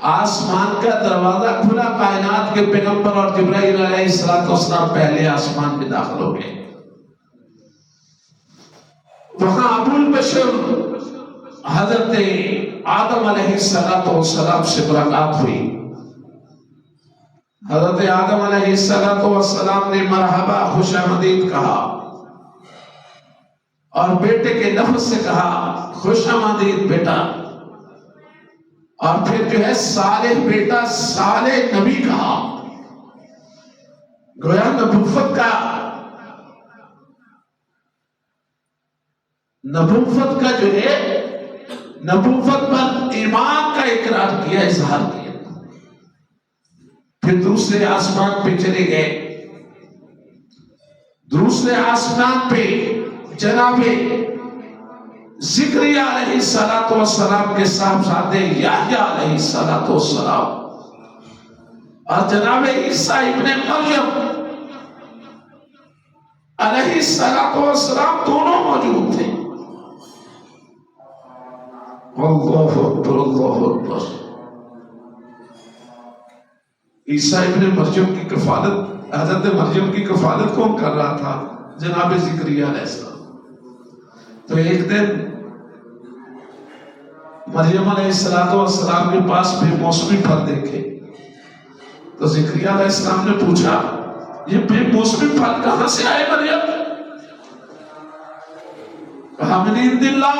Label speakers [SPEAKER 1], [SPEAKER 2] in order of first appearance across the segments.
[SPEAKER 1] آسمان کا دروازہ کھلا، کائنات کے پیغمبر اور جبرائیل علیہ السلام پہلے آسمان میں داخل ہو گئے۔ وہاں ابو البشر حضرت آدم علیہ السلام سے ملاقات ہوئی۔ حضرت آدم علیہ السلام نے مرحبا، خوش آمدید کہا، اور بیٹے کے لفظ سے کہا خوش آمدید بیٹا، اور پھر جو ہے صالح بیٹا، صالح نبی کہا۔ گویا نبوت کا جو ہے نبوت پر ایمان کا اقرار کیا، اظہار کیا۔ پھر دوسرے آسمان پہ چلے گئے۔ دوسرے آسمان پہ جناب زکریا علیہ السلام کے صاحبزادے یحییٰ علیہ السلام اور جناب عیسیٰ ابن مریم علیہ السلام دونوں موجود تھے۔ اللہ اکبر، اللہ اکبر۔ عیسیٰ ابن مریم کی کفالت، حضرت مریم کی کفالت کون کر رہا تھا؟ جناب زکریا علیہ السلام۔ تو ایک دن مریم علیہ السلام کے پاس بے موسمی پھل دیکھے، تو زکریا علیہ السلام نے پوچھا یہ بے موسمی پھل کہاں سے آئے مریم؟ کہا من عند اللہ،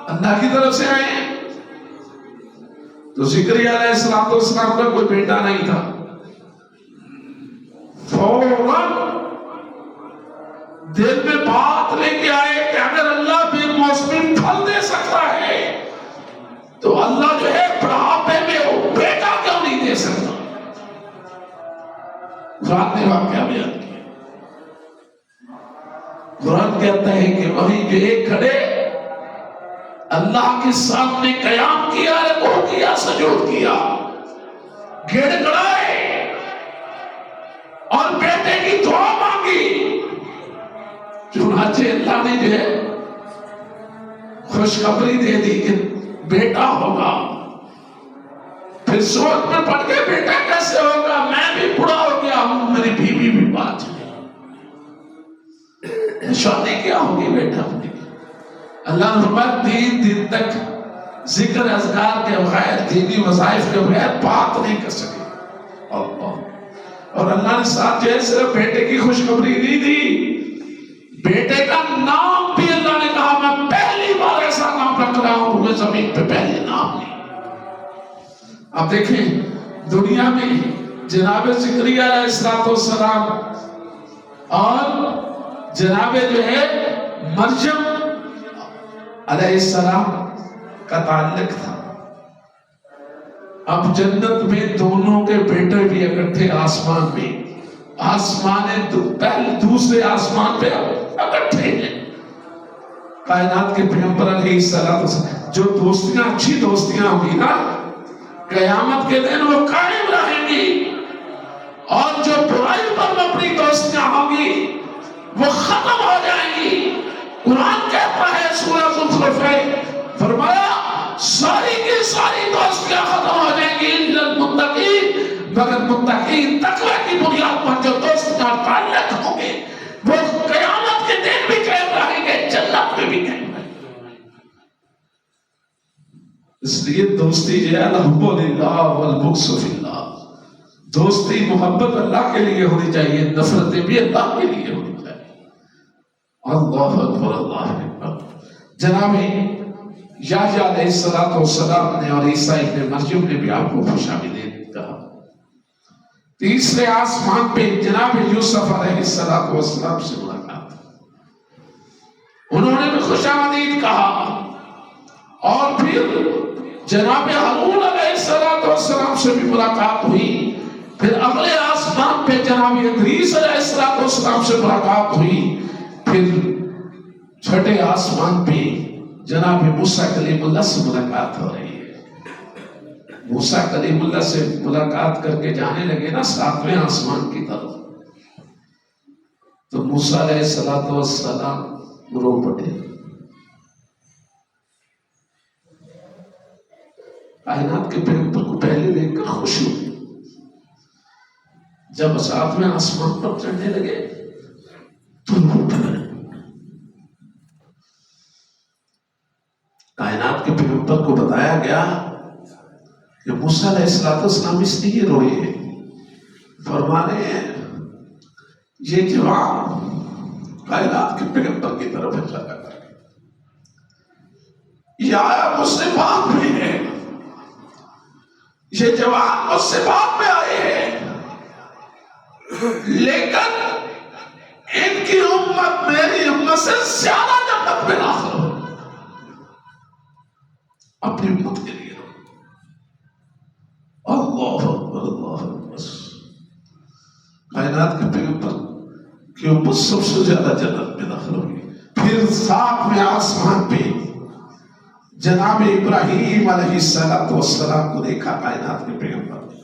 [SPEAKER 1] اللہ کی طرف سے آئے ہیں۔ تو زکریا علیہ السلام کا کوئی بیٹا نہیں تھا۔ فوراً دل میں بات لے کے آئے کہ اگر اللہ بے موسمی پھل دے سکتا ہے تو اللہ جو ہے بڑھاپے میں وہ بیٹا کیوں نہیں دے سکتا؟ قرآن نے واقعہ بیان کیا۔ قرآن کہتا ہے کہ وہیں جو ایک کھڑے اللہ کے سامنے قیام کیا، رکوع کیا، سجود کیا، گڑ گڑائے اور بیٹے کی دعا مانگی۔ چنانچہ اللہ نے جو ہے خوشخبری دے دی کہ بیٹا ہوگا۔ پھر سوچ میں پڑ گئے بیٹا کیسے ہوگا، میں بھی بڑا ہو گیا ہوں، میری بیوی بھی بات ہے، شادی کیا ہوگی بیٹا ہوگی؟ اللہ نے فرمایا 3 دن تک ذکر اذکار کے بغیر، دینی وظائف کے بغیر بات نہیں کر سکے۔ اور اللہ نے ساتھ جو ہے صرف بیٹے کی خوشخبری نہیں دی، بیٹے کا نام بھی اللہ نے کہا میں پہلی بار ایسا نام رکھ رہا ہوں روئے زمین پہ، پہلے نام نہیں۔ اب دیکھیں دنیا میں جناب زکریا علیہ السلام اور جناب جو ہے مریم علیہ السلام کا تعلق تھا۔ اب جنت میں دونوں کے بیٹے بھی اکٹھے آسمان میں، پہلے دوسرے آسمان پہ اکٹھے ہیں۔ کائنات کے پیغمبر علیہ السلام جو دوستیاں، اچھی دوستیاں ہوں گی نا، قیامت کے دن وہ قائم رہیں گی، اور جو برائی پر مبنی دوستیاں ہوں گی وہ ختم ہو جائیں گی۔ قرآن کہتا ہے سورہ زخرف میں، فرمایا ساری کی ساری دوستیاں ختم ہو جائیں گی الا المتقین، مگر متقین تقوی کی بنیاد پر جو دوستیاں تعلق ہوں گے وہ قیامت کے دن بھی قائم رہیں گے، جنت میں بھی قائم رہیں گے۔ اس لیے دوستی جو ہے الحب للہ والبغض فی اللہ، دوستی محبت اللہ کے لیے ہونی چاہیے، نفرتیں بھی اللہ کے لیے ہونی چاہیے۔ اللہ اکبر، اللہ اکبر۔ جناب یحییٰ علیہ السلام نے اور عیسیٰ ابن مریم نے بھی آپ کو خوش آمدید کہا۔ تیسرے آسمان پہ جناب یوسف علیہ السلام سے ملاقات، انہوں نے بھی خوش آمدید کہا، اور پھر جناب ہارون علیہ السلام سے بھی ملاقات ہوئی۔ پھر اگلے آسمان پہ جناب ادریس علیہ السلام سے ملاقات ہوئی۔ پھر چھٹے آسمان پہ جناب موسیٰ کلیم اللہ سے ملاقات ہو رہی ہے۔ موسیٰ کلیم اللہ سے ملاقات کر کے جانے لگے نا 7ویں آسمان کی طرف، تو موسیٰ علیہ السلام رو پڑے۔ کائنات کے پیغمبر کو پہلے خاموشی ہوئی۔ جب ساتھ میں آسمان پر چڑھنے لگے تو لوٹ گئے۔ کائنات کے پیغمبر کو بتایا گیا کہ موسیٰ علیہ السلام اس لیے روئے، فرما رہے ہیں یہ جوان کائنات کے پیغمبر کی طرف ہے لگا کر کے یہ آیا مجھ سے بعد میں ہے، یہ جوان مجھ سے بعد میں آئے ہیں، لیکن ان کی امت میری امت سے زیادہ جنت میں داخل ہو۔ اپنی امت کے لیے اللہ اکبر اللہ اکبر۔ کائنات کے پیغمبر کی امت سب سے زیادہ جنت میں داخل ہوگی۔ پھر ساتھ میں آسمان پہ جناب ابراہیم علیہ السلام کو دیکھا کائنات کے پیغمبر نے،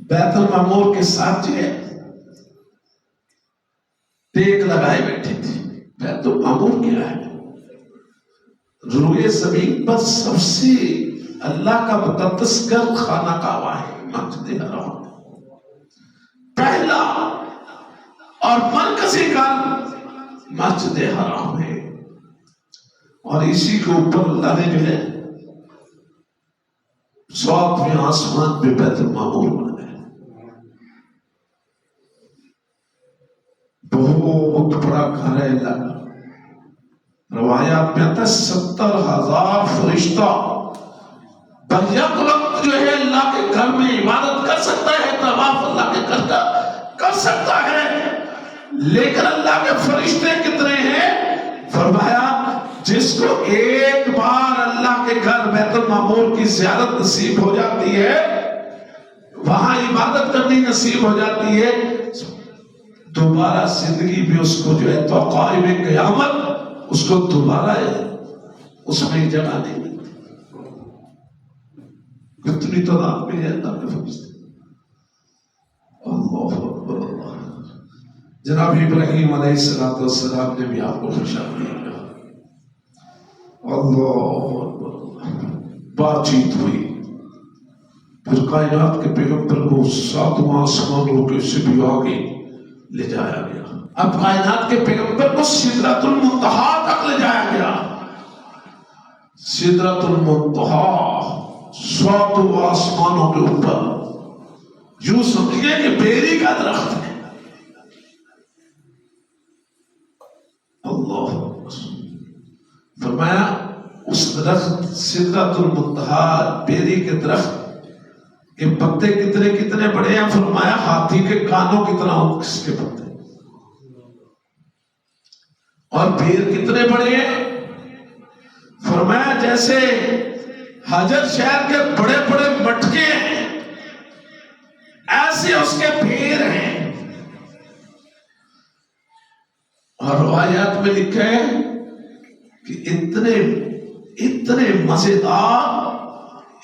[SPEAKER 1] بیت المعمور کے ساتھ جو ہے ٹیک لگائے بیٹھے تھے۔ بیت المعمور کیا ہے؟ روئے زمین پر سب سے اللہ کا مقدس گھر خانہ کعبہ ہے، مسجد حرام، پہلا اور مرکزی گھر مسجد حرام ہے، اور اسی کے اوپر اللہ نے جو ہے ساتویں آسمان پہ بیت المعمور بنایا۔ بہت بڑا گھر ہے اللہ کا۔ روایات میں آتا ہے 70,000 فرشتہ بیک وقت جو ہے اللہ کے گھر میں عبادت کر سکتا ہے، طواف اللہ کے گھر کا کر سکتا ہے، لیکن اللہ کے فرشتے کتنے ہیں؟ فرمایا جس کو ایک بار اللہ کے گھر بیت المعمور کی زیارت نصیب ہو جاتی ہے، وہاں عبادت کرنی نصیب ہو جاتی ہے، دوبارہ زندگی بھی اس کو جو ہے تو قائم قیامت اس کو دوبارہ اس میں جگہ نہیں ملتی۔ کتنی تعداد میں ہے اللہ کے فرشتے۔ اللہ اکبر اللہ۔ جناب ابراہیم علیہ السلام نے بھی آپ کو خوشامد کیا۔ اللہ اکبر۔ بات چیت ہوئی، پھر کائنات کے پیغمبر کو ساتواں آسمانوں کے سے بھی آگے لے جایا گیا۔ اب کائنات کے پیغمبر کو سدرۃ المنتہا تک لے جایا گیا۔ سدرۃ المنتہا ساتوں آسمانوں کے اوپر، یوں سمجھیے کہ بیری کا درخت ہے۔ اللہ فرمایا اس درخت سدرۃ المنتہا بیری کے درخت کے پتے کتنے کتنے بڑے ہیں؟ فرمایا ہاتھی کے کانوں کی طرح اس کے پتے، اور پیر کتنے بڑے ہیں؟ فرمایا جیسے حجر شہر کے بڑے بڑے مٹکے ہیں ایسے اس کے پیر ہیں۔ اور روایات میں لکھا ہے کہ اتنے مزیدار،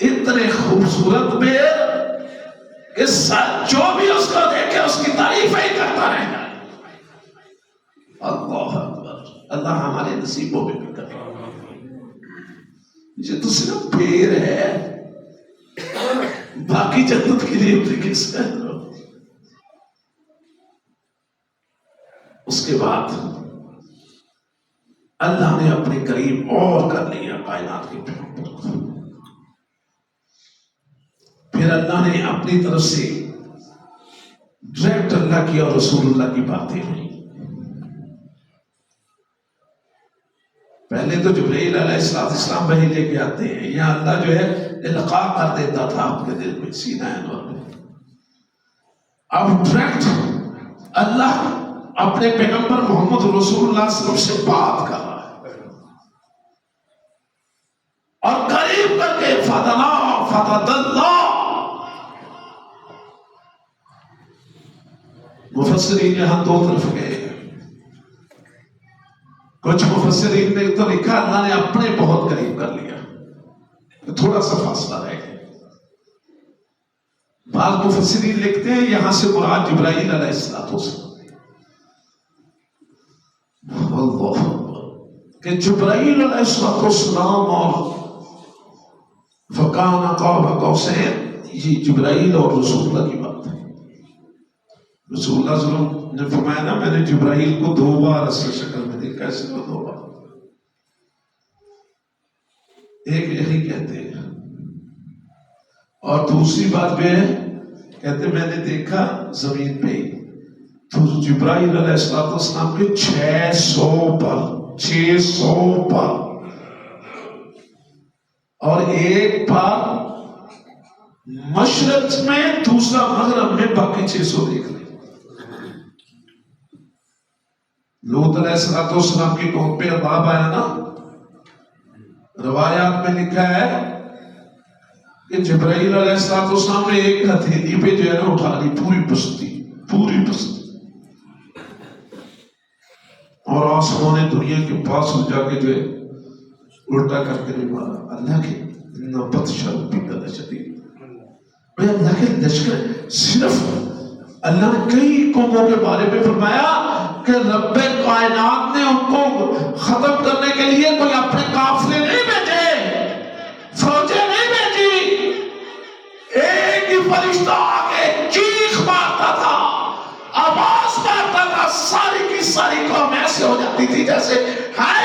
[SPEAKER 1] اتنے خوبصورت پیر کہ جو بھی اس کو دیکھے اس کی تعریف ہی کرتا رہے گا۔ اللہ اکبر۔ اللہ ہمارے نصیبوں میں بھی کر رہا ہے۔ یہ تو صرف پیر ہے، باقی جنت کے لیے اپلیکیشن۔ اس کے بعد اللہ نے اپنے قریب اور کر لیا کائنات کے پیغمبر کو۔ پھر اللہ نے اپنی طرف سے ڈائریکٹ اللہ کی اور رسول اللہ کی باتیں ہوئی۔ پہلے تو جبرائیل علیہ السلام وحی لے کے آتے ہیں، یہاں اللہ جو ہے القاء کر دیتا تھا آپ کے دل میں، سینہ انور میں۔ اب ڈائریکٹ اللہ اپنے پیغمبر محمد رسول اللہ صلی اللہ علیہ وسلم سے بات کر رہا ہے، اور قریب کر کے فدنا فدد اللہ۔ مفسرین یہاں دو طرف گئے، کچھ مفسرین نے تو لکھا اللہ نے اپنے بہت قریب کر لیا، تھوڑا سا فاصلہ رہ گیا۔ بعض مفسرین لکھتے ہیں یہاں سے مراد جبرائیل علیہ السلام، اللہ کہ جبرائیل علیہ السلام اور فکان قاب قوسین، یہ جبرائیل اور رسول اللہ کی بات ہے. رسول اللہ صلی اللہ علیہ وسلم نے فرمایا نا میں نے جبرائیل کو 2 بار اصل شکل میں دیکھا. کیسے 2 بار؟ ایک یہی کہتے ہیں اور دوسری بات بھی ہے کہتے میں نے دیکھا زمین پہ ہی تو جبرائیل علیہ السلام کے 600 پر اور ایک بار مشرق میں دوسرا مغرب میں، باقی 600 دیکھ لیں. لوط علیہ السلام کی قوم پہ عذاب آیا نا، روایات میں لکھا ہے کہ جبرائیل علیہ السلام نے ایک ہتھیلی پہ جو ہے نا اٹھا لی پوری بستی اور آسمان دنیا کے پاس ہو جا کے جو ہے الٹا کر کے مارا. اللہ کے بطش ربک لشدید. میں اللہ کے لشکر صرف اللہ نے کئی قوموں کے بارے میں فرمایا کہ رب کائنات نے ان کو ختم کرنے کے لیے کوئی اپنے قافلے نہیں بھیجے، فوجیں نہیں بھیجی. ایک ہی فرشتہ آگے چیخ مارتا تھا، آواز مارتا تھا، ساری کی ساری قوم ایسے ہو جاتی تھی جیسے ہائے